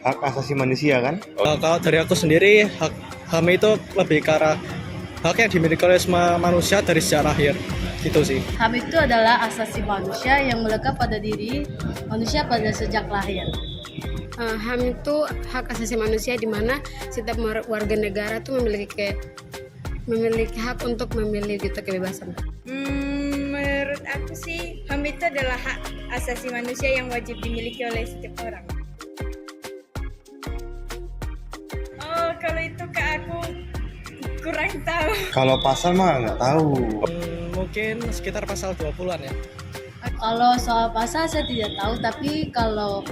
hak asasi manusia kan? Kalau dari aku sendiri, HAM itu lebih ke arah hak yang dimiliki oleh semua manusia dari sejak lahir, gitu sih. HAM itu adalah asasi manusia yang melekat pada diri manusia pada sejak lahir. HAM itu hak asasi manusia di mana setiap warga negara tuh memiliki hak untuk memilih gitu kebebasan. Menurut aku sih HAM itu adalah hak asasi manusia yang wajib dimiliki oleh setiap orang. Oh, kalau itu ke aku kurang tahu. Kalau pasal mah nggak tahu. Mungkin sekitar pasal 20-an ya. Kalau soal pasal saya tidak tahu, tapi kalau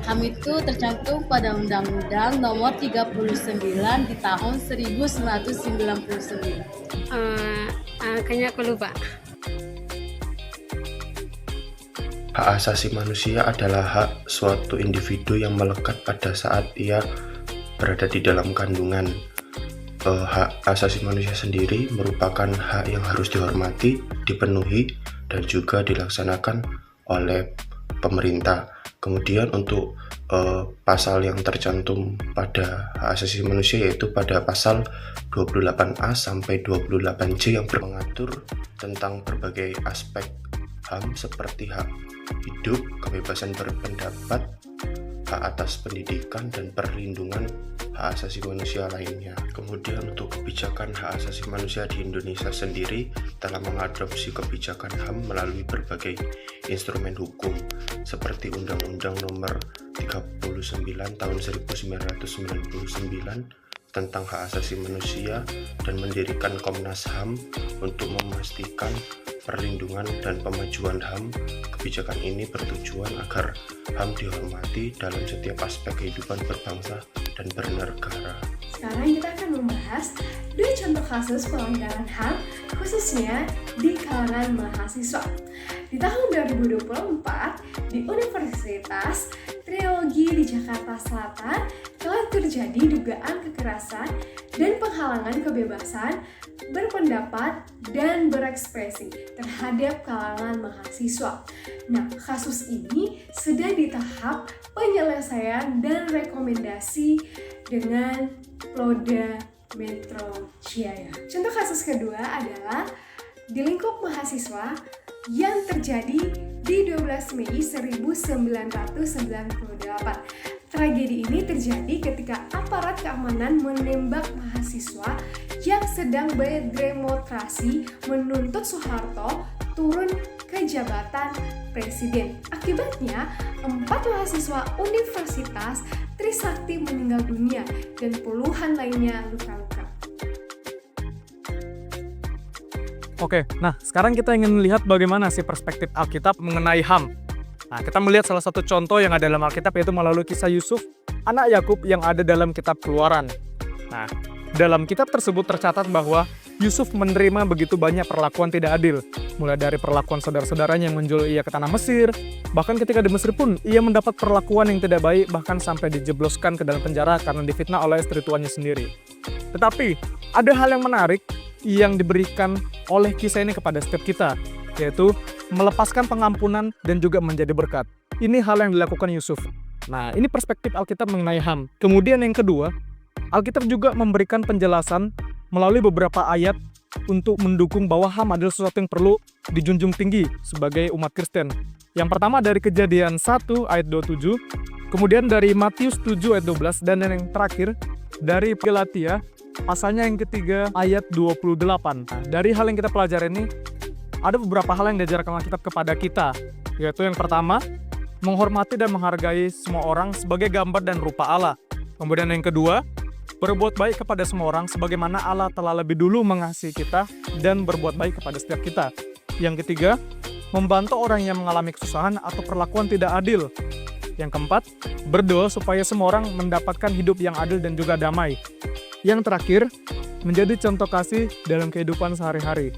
HAM itu tercantum pada Undang-Undang Nomor 39 di tahun 1999. Kayaknya aku lupa. Hak asasi manusia adalah hak suatu individu yang melekat pada saat ia berada di dalam kandungan. Hak asasi manusia sendiri merupakan hak yang harus dihormati, dipenuhi, dan juga dilaksanakan oleh pemerintah. Kemudian untuk pasal yang tercantum pada hak asasi manusia yaitu pada pasal 28A sampai 28C yang mengatur tentang berbagai aspek HAM seperti hak hidup, kebebasan berpendapat, hak atas pendidikan, dan perlindungan hak asasi manusia lainnya. Kemudian untuk kebijakan hak asasi manusia di Indonesia sendiri telah mengadopsi kebijakan HAM melalui berbagai instrumen hukum seperti Undang-Undang Nomor 39 Tahun 1999 tentang hak asasi manusia dan mendirikan Komnas HAM untuk memastikan perlindungan dan pemajuan HAM. Kebijakan ini bertujuan agar HAM dihormati dalam setiap aspek kehidupan berbangsa dan bernegara. Sekarang kita akan membahas 2 contoh kasus pelanggaran HAM khususnya di kalangan mahasiswa. Di tahun 2024 di Universitas Trilogi di Jakarta Selatan telah terjadi dugaan kekerasan dan penghalangan kebebasan berpendapat dan berekspresi terhadap kalangan mahasiswa. Nah, kasus ini sedang di tahap penyelesaian dan rekomendasi dengan Polda Metro Jaya. Contoh kasus kedua adalah di lingkup mahasiswa yang terjadi di 12 Mei 1998. Tragedi ini terjadi ketika aparat keamanan menembak mahasiswa yang sedang berdemonstrasi menuntut Soeharto turun ke jabatan presiden. Akibatnya, 4 mahasiswa Universitas Trisakti meninggal dunia dan puluhan lainnya luka-luka. Oke, nah sekarang kita ingin melihat bagaimana sih perspektif Alkitab mengenai HAM. Nah, kita melihat salah satu contoh yang ada dalam Alkitab yaitu melalui kisah Yusuf, anak Yakub yang ada dalam kitab Keluaran. Nah, dalam kitab tersebut tercatat bahwa Yusuf menerima begitu banyak perlakuan tidak adil, mulai dari perlakuan saudara-saudaranya yang menjual ia ke tanah Mesir, bahkan ketika di Mesir pun ia mendapat perlakuan yang tidak baik, bahkan sampai dijebloskan ke dalam penjara karena difitnah oleh istri tuannya sendiri. Tetapi, ada hal yang menarik yang diberikan oleh kisah ini kepada setiap kita, yaitu melepaskan pengampunan dan juga menjadi berkat. Ini hal yang dilakukan Yusuf. Nah, ini perspektif Alkitab mengenai HAM. Kemudian yang kedua, Alkitab juga memberikan penjelasan melalui beberapa ayat untuk mendukung bahwa HAM adalah sesuatu yang perlu dijunjung tinggi sebagai umat Kristen. Yang pertama dari Kejadian 1 ayat 27, kemudian dari Matius 7 ayat 12, dan yang terakhir dari Galatia pasalnya yang ketiga ayat 28. Nah, dari hal yang kita pelajari ini, ada beberapa hal yang diajarkan Alkitab kepada kita, yaitu yang pertama, menghormati dan menghargai semua orang sebagai gambar dan rupa Allah. Kemudian yang kedua, berbuat baik kepada semua orang sebagaimana Allah telah lebih dulu mengasihi kita dan berbuat baik kepada setiap kita. Yang ketiga, membantu orang yang mengalami kesusahan atau perlakuan tidak adil. Yang keempat, berdoa supaya semua orang mendapatkan hidup yang adil dan juga damai. Yang terakhir, menjadi contoh kasih dalam kehidupan sehari-hari.